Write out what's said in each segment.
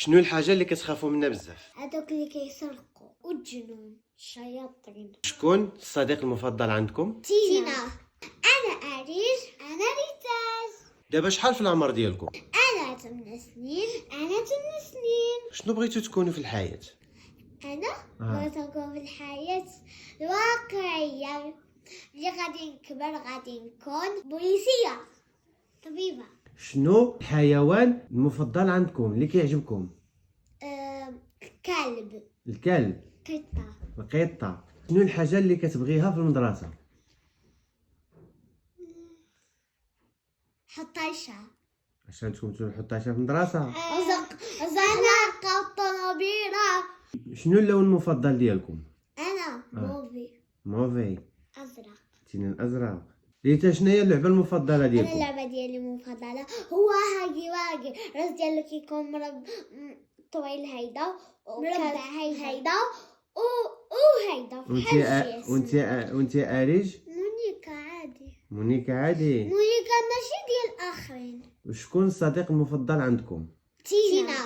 شنو الحاجه اللي كتخافوا منها بزاف؟ هذوك اللي كيسرقوا والجنون الشياطين. شكون الصديق المفضل عندكم؟ تينا. انا اريج. انا ريتاج. دابا شحال في العمر ديالكم؟ انا 8 سنين. انا 8 سنين. شنو بغيتو تكونوا في الحياه؟ انا بغيت نكون في الحياة الواقعية. اللي غادي نكبر غادي نكون بوليسية طبيبة. شنو الحيوان المفضل عندكم اللي كيعجبكم؟ كلب. الكلب، قطة. القطه. شنو الحاجه اللي كتبغيها في المدرسه؟ حطيشة. عشان تكون تحطها في المدرسه. زنقة طنابيرة. شنو اللون المفضل ديالكم؟ انا موفي موفي. ازرق. تينا الازرق. ريتا شنو هي اللعبه المفضله انا ديالكم؟ اللعبة ديالي المفضلة هو هاجي واجي. الراس ديالو كيكون طويل هيدا مربع هيدا وهيدا بحال شي وانت اريج؟ مونيكا عادي. مونيكا عادي. مونيكا ماشي ديال الاخرين. وشكون الصديق المفضل عندكم؟ تينا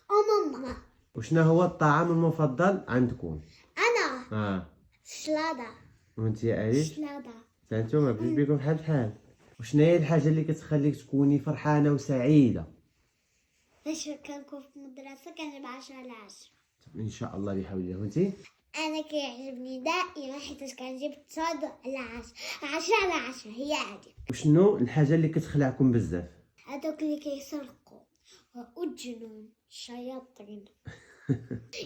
وماما. وشنو هو الطعام المفضل عندكم؟ انا سلطة. وانت يا اريج؟ سلطة. نتوما بجوج بيكم بحال. وشنو هي الحاجه اللي كتخليك تكوني فرحانه وسعيده؟ فاش كنكون في المدرسة كنجيب 10 على 10. ان شاء الله بحول الله. وانت؟ انا كيعجبني دائما حيت كنجيب 9 على 10. 10 على 10 هي عادي. وشنو الحاجه اللي كتخلعكم بزاف؟ هذوك اللي كيسرقوا والجنون الشياطين.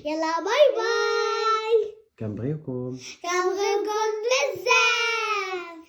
يلا باي باي. كنبغيوكم. كنبغيكم بزاف.